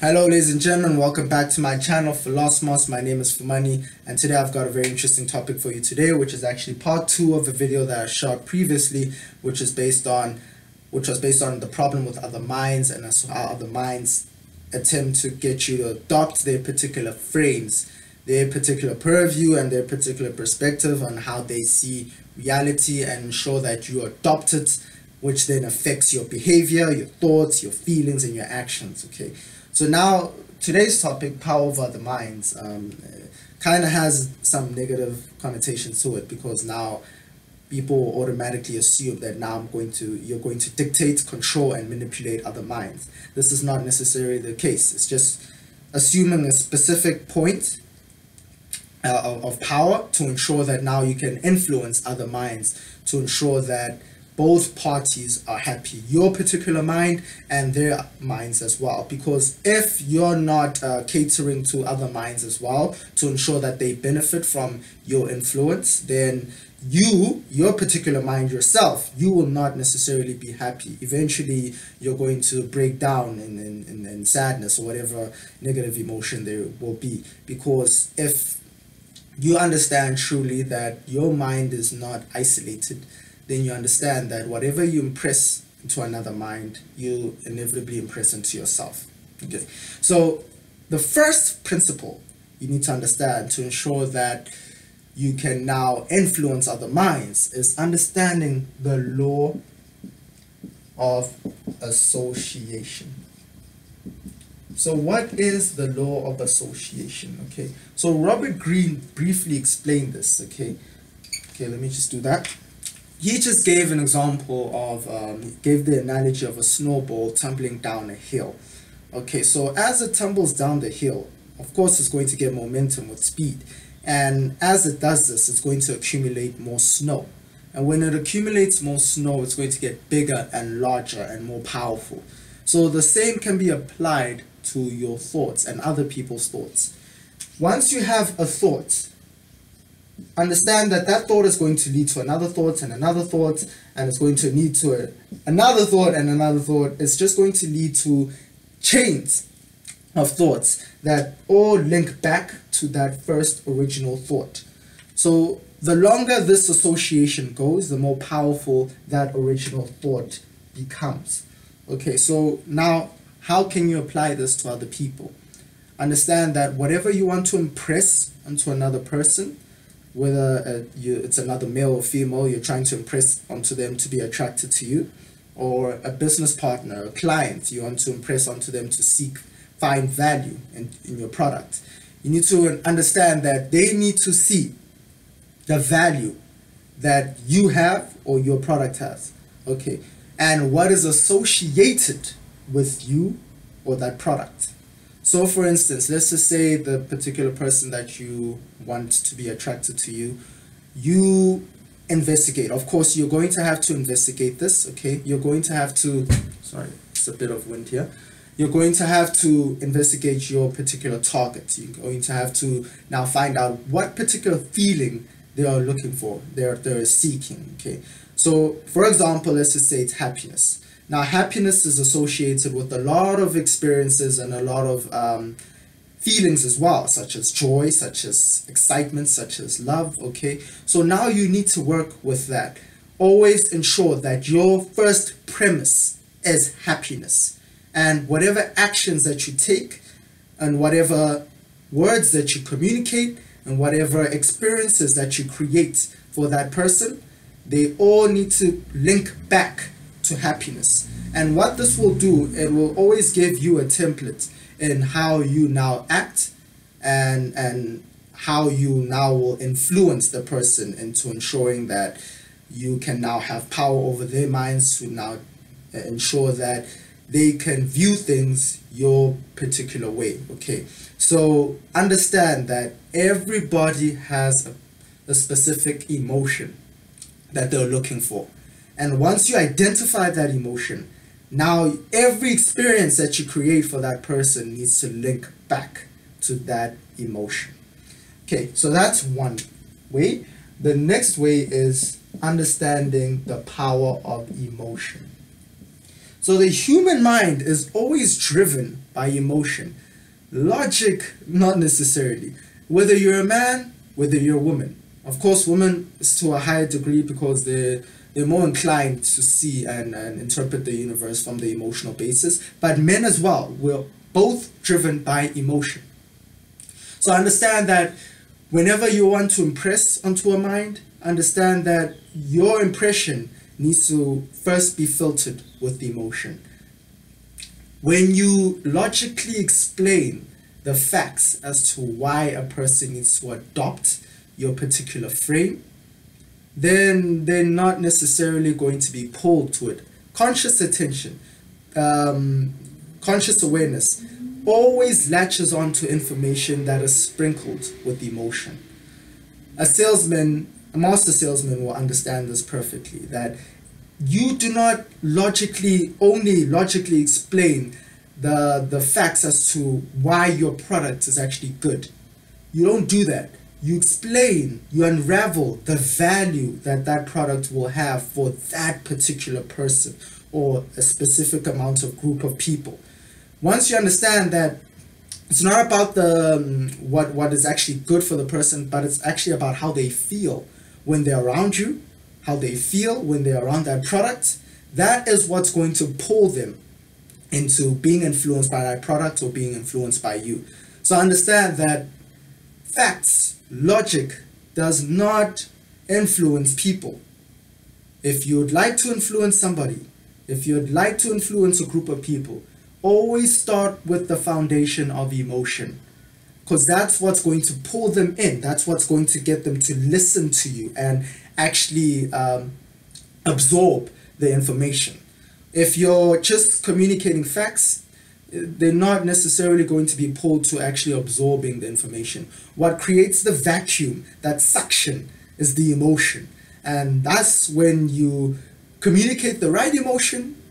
Hello ladies and gentlemen, welcome back to my channel Philosmos. My name is Fumani and today I've got a very interesting topic for you today, which is actually part 2 of a video that I shot previously, which was based on the problem with other minds and how other minds attempt to get you to adopt their particular frames, their particular purview and their particular perspective on how they see reality and ensure that you adopt it, which then affects your behavior, your thoughts, your feelings and your actions. Okay. So now today's topic, power over the minds, kind of has some negative connotations to it, because now people automatically assume that now you're going to dictate, control and manipulate other minds. This is not necessarily the case. It's just assuming a specific point of power to ensure that now you can influence other minds, to ensure that both parties are happy, your particular mind and their minds as well. Because if you're not catering to other minds as well to ensure that they benefit from your influence, then your particular mind yourself, you will not necessarily be happy. Eventually you're going to break down in sadness or whatever negative emotion there will be, because if you understand truly that your mind is not isolated, then you understand that whatever you impress into another mind, you inevitably impress into yourself. Okay. So the first principle you need to understand to ensure that you can now influence other minds is understanding the law of association. So what is the law of association? Okay. So Robert Greene briefly explained this. Okay, let me just do that. He just gave an example of, gave the analogy of a snowball tumbling down a hill. Okay, so as it tumbles down the hill, of course it's going to get momentum with speed. And as it does this, it's going to accumulate more snow. And when it accumulates more snow, it's going to get bigger and larger and more powerful. So the same can be applied to your thoughts and other people's thoughts. Once you have a thought, understand that that thought is going to lead to another thought and another thought, and it's going to lead to another thought and another thought. It's just going to lead to chains of thoughts that all link back to that first original thought. So the longer this association goes, the more powerful that original thought becomes. Okay, so now how can you apply this to other people? Understand that whatever you want to impress onto another person, whether it's another male or female you're trying to impress onto them to be attracted to you, or a business partner, a client you want to impress onto them to find value in your product, you need to understand that they need to see the value that you have or your product has. Okay, and what is associated with you or that product. So for instance, let's just say the particular person that you want to be attracted to you investigate. Of course, you're going to have to investigate this, okay? You're going to have to, sorry, it's a bit of wind here. You're going to have to investigate your particular target. You're going to have to now find out what particular feeling they are looking for, they're seeking, okay? So for example, let's just say it's happiness. Now, happiness is associated with a lot of experiences and a lot of feelings as well, such as joy, such as excitement, such as love, okay? So now you need to work with that. Always ensure that your first premise is happiness. And whatever actions that you take and whatever words that you communicate and whatever experiences that you create for that person, they all need to link back to happiness. And what this will do, it will always give you a template in how you now act and how you now will influence the person into ensuring that you can now have power over their minds, to now ensure that they can view things your particular way. Okay, so understand that everybody has a specific emotion that they're looking for. And once you identify that emotion, now every experience that you create for that person needs to link back to that emotion. Okay, so that's one way. The next way is understanding the power of emotion. So the human mind is always driven by emotion. Logic, not necessarily. Whether you're a man, whether you're a woman. Of course, women is to a higher degree because they're more inclined to see and interpret the universe from the emotional basis. But men as well, we're both driven by emotion. So understand that whenever you want to impress onto a mind, understand that your impression needs to first be filtered with the emotion. When you logically explain the facts as to why a person needs to adopt your particular frame, then they're not necessarily going to be pulled to it. Conscious attention, conscious awareness always latches on to information that is sprinkled with emotion. A master salesman will understand this perfectly, that you do not only logically explain the facts as to why your product is actually good. You don't do that. You explain, you unravel the value that that product will have for that particular person or a specific amount of group of people. Once you understand that it's not about the what is actually good for the person, but it's actually about how they feel when they're around you, how they feel when they're around that product, that is what's going to pull them into being influenced by that product or being influenced by you. So understand that facts, logic does not influence people. If you'd like to influence somebody, if you'd like to influence a group of people, always start with the foundation of emotion, because that's what's going to pull them in. That's what's going to get them to listen to you and actually absorb the information. If you're just communicating facts, they're not necessarily going to be pulled to actually absorbing the information. What creates the vacuum, that suction, is the emotion. And that's when you communicate the right emotion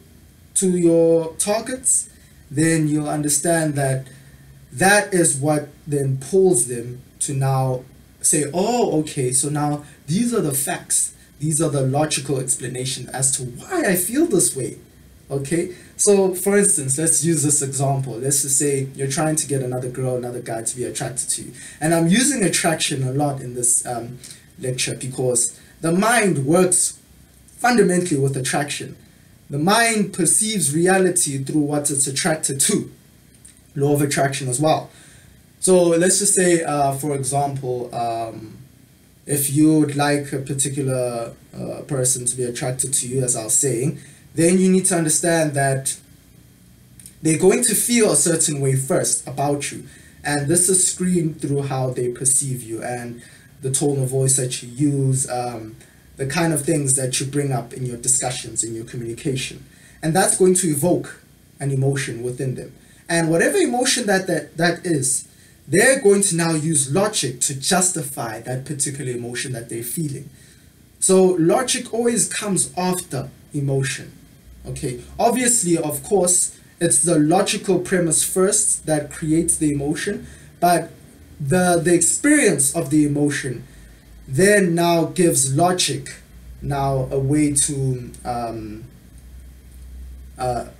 to your targets, then you'll understand that that is what then pulls them to now say, oh, okay, so now these are the facts. These are the logical explanations as to why I feel this way. Okay, so for instance, let's use this example. Let's just say you're trying to get another girl, another guy to be attracted to you. And I'm using attraction a lot in this lecture because the mind works fundamentally with attraction. The mind perceives reality through what it's attracted to. Law of attraction as well. So let's just say, for example, if you would like a particular person to be attracted to you, as I was saying, then you need to understand that they're going to feel a certain way first about you. And this is screened through how they perceive you and the tone of voice that you use, the kind of things that you bring up in your discussions, in your communication. And that's going to evoke an emotion within them. And whatever emotion that is, they're going to now use logic to justify that particular emotion that they're feeling. So logic always comes after emotion. Okay, obviously, of course, it's the logical premise first that creates the emotion, but the experience of the emotion then now gives logic now a way to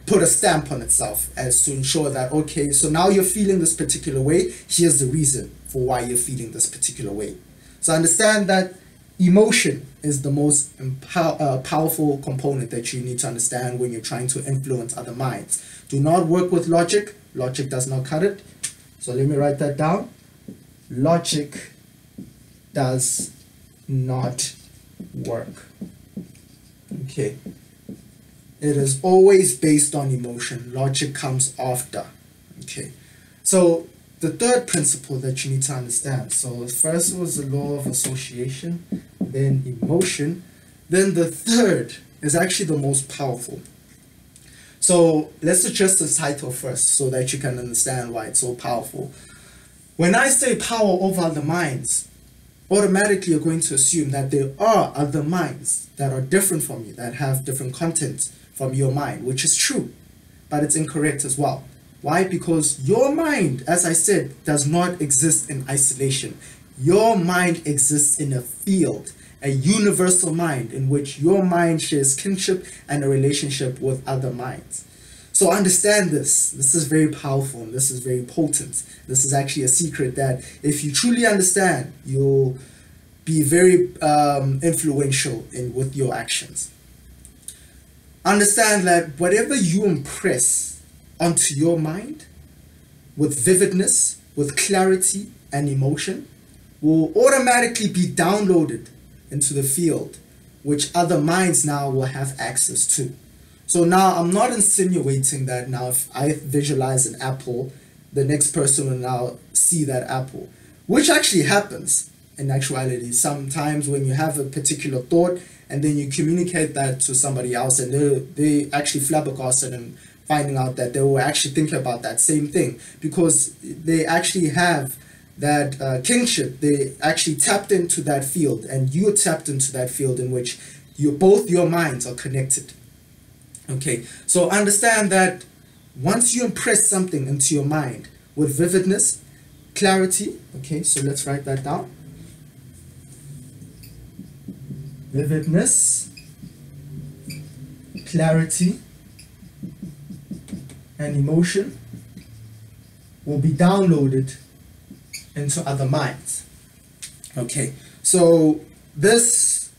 put a stamp on itself as to ensure that, okay, so now you're feeling this particular way, here's the reason for why you're feeling this particular way. So understand that emotion is the most powerful component that you need to understand when you're trying to influence other minds. Do not work with logic. Logic does not cut it. So let me write that down. Logic does not work. Okay. It is always based on emotion. Logic comes after. Okay. So the third principle that you need to understand. So first was the law of association, then emotion. Then the third is actually the most powerful. So let's address the title first so that you can understand why it's so powerful. When I say power over other minds, automatically you're going to assume that there are other minds that are different from you, that have different content from your mind, which is true, but it's incorrect as well. Why? Because your mind, as I said, does not exist in isolation. Your mind exists in a field, a universal mind in which your mind shares kinship and a relationship with other minds. So understand this. This is very powerful and this is very potent. This is actually a secret that if you truly understand, you'll be very influential with your actions. Understand that whatever you impress onto your mind with vividness, with clarity and emotion, will automatically be downloaded into the field, which other minds now will have access to. So now I'm not insinuating that now if I visualize an apple, the next person will now see that apple, which actually happens in actuality. Sometimes when you have a particular thought and then you communicate that to somebody else and they actually flabbergasted and finding out that they were actually thinking about that same thing because they actually have that kinship. They actually tapped into that field and you tapped into that field in which both your minds are connected. Okay, so understand that once you impress something into your mind with vividness, clarity, okay, so let's write that down. Vividness, clarity, and emotion will be downloaded into other minds. Okay, so this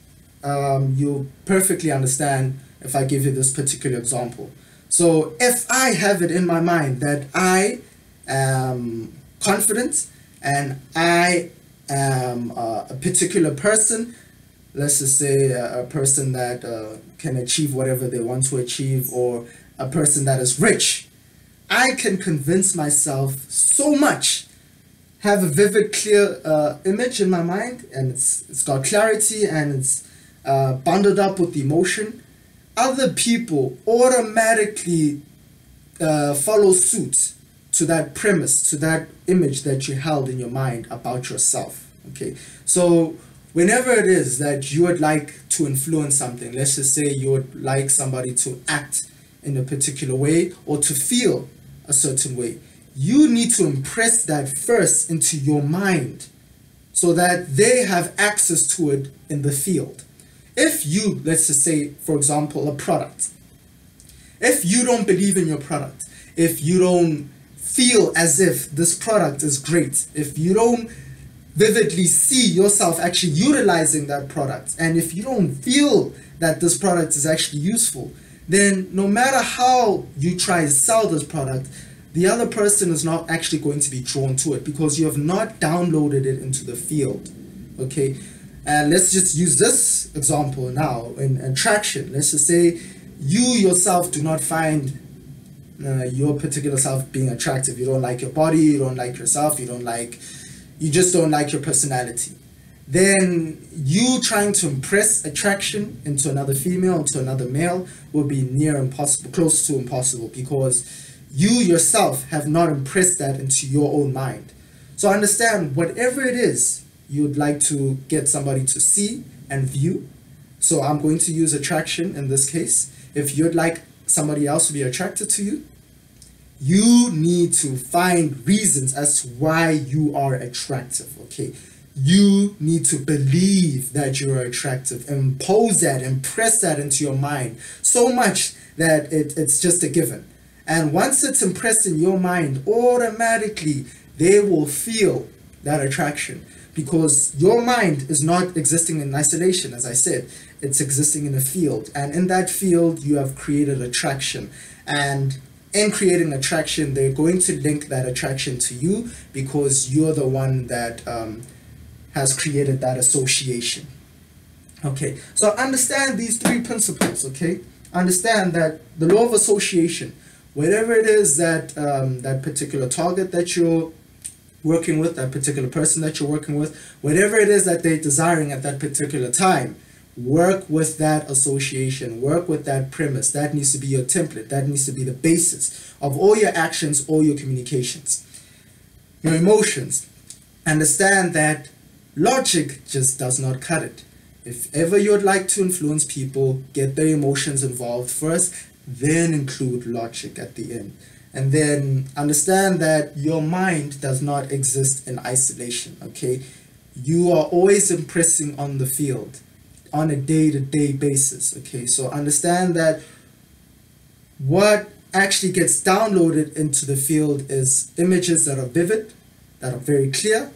you'll perfectly understand if I give you this particular example. So if I have it in my mind that I am confident and I am a particular person, let's just say a person that can achieve whatever they want to achieve, or a person that is rich, I can convince myself so much, have a vivid, clear image in my mind, and it's got clarity and it's bundled up with emotion. Other people automatically follow suit to that premise, to that image that you held in your mind about yourself. Okay, so whenever it is that you would like to influence something, let's just say you would like somebody to act in a particular way or to feel a certain way, you need to impress that first into your mind so that they have access to it in the field. If you, let's just say, for example, a product, if you don't believe in your product, if you don't feel as if this product is great, if you don't vividly see yourself actually utilizing that product, and if you don't feel that this product is actually useful, then no matter how you try to sell this product, the other person is not actually going to be drawn to it because you have not downloaded it into the field. Okay, and let's just use this example now in attraction. Let's just say you yourself do not find your particular self being attractive. You don't like your body, you don't like yourself, you just don't like your personality. Then you trying to impress attraction into another female, into another male, will be near impossible, close to impossible, because you yourself have not impressed that into your own mind. So understand, whatever it is you would like to get somebody to see and view. So I'm going to use attraction in this case. If you'd like somebody else to be attracted to you, you need to find reasons as to why you are attractive. Okay, you need to believe that you are attractive, impose that, impress that into your mind so much that it's just a given. And once it's impressed in your mind, automatically they will feel that attraction, because your mind is not existing in isolation. As I said, it's existing in a field, and in that field you have created attraction, and in creating attraction they're going to link that attraction to you because you're the one that has created that association. Okay, so understand these three principles. Okay, understand that the law of association, whatever it is that that particular target that you're working with, that particular person that you're working with, whatever it is that they're desiring at that particular time, work with that association, work with that premise. That needs to be your template. That needs to be the basis of all your actions, all your communications. Your emotions. Understand that logic just does not cut it. If ever you'd like to influence people, get their emotions involved first, then include logic at the end. And then understand that your mind does not exist in isolation. Okay, you are always impressing on the field. on a day-to-day basis. Okay, so understand that what actually gets downloaded into the field is images that are vivid, that are very clear,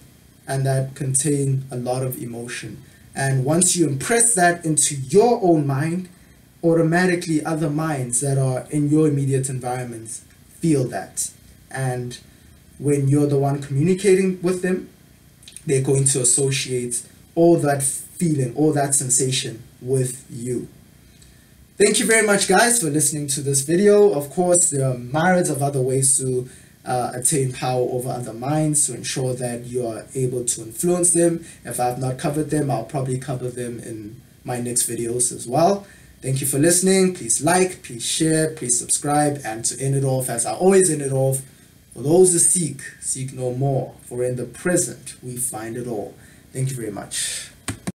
and that contain a lot of emotion. And once you impress that into your own mind, automatically other minds that are in your immediate environments feel that. And when you're the one communicating with them, they're going to associate all that feeling, all that sensation with you. Thank you very much, guys, for listening to this video. Of course, there are myriads of other ways to attain power over other minds to ensure that you are able to influence them. If I have not covered them, I'll probably cover them in my next videos as well. Thank you for listening. Please like, please share, please subscribe, and to end it off, as I always end it off, for those who seek no more, for in the present we find it all. Thank you very much.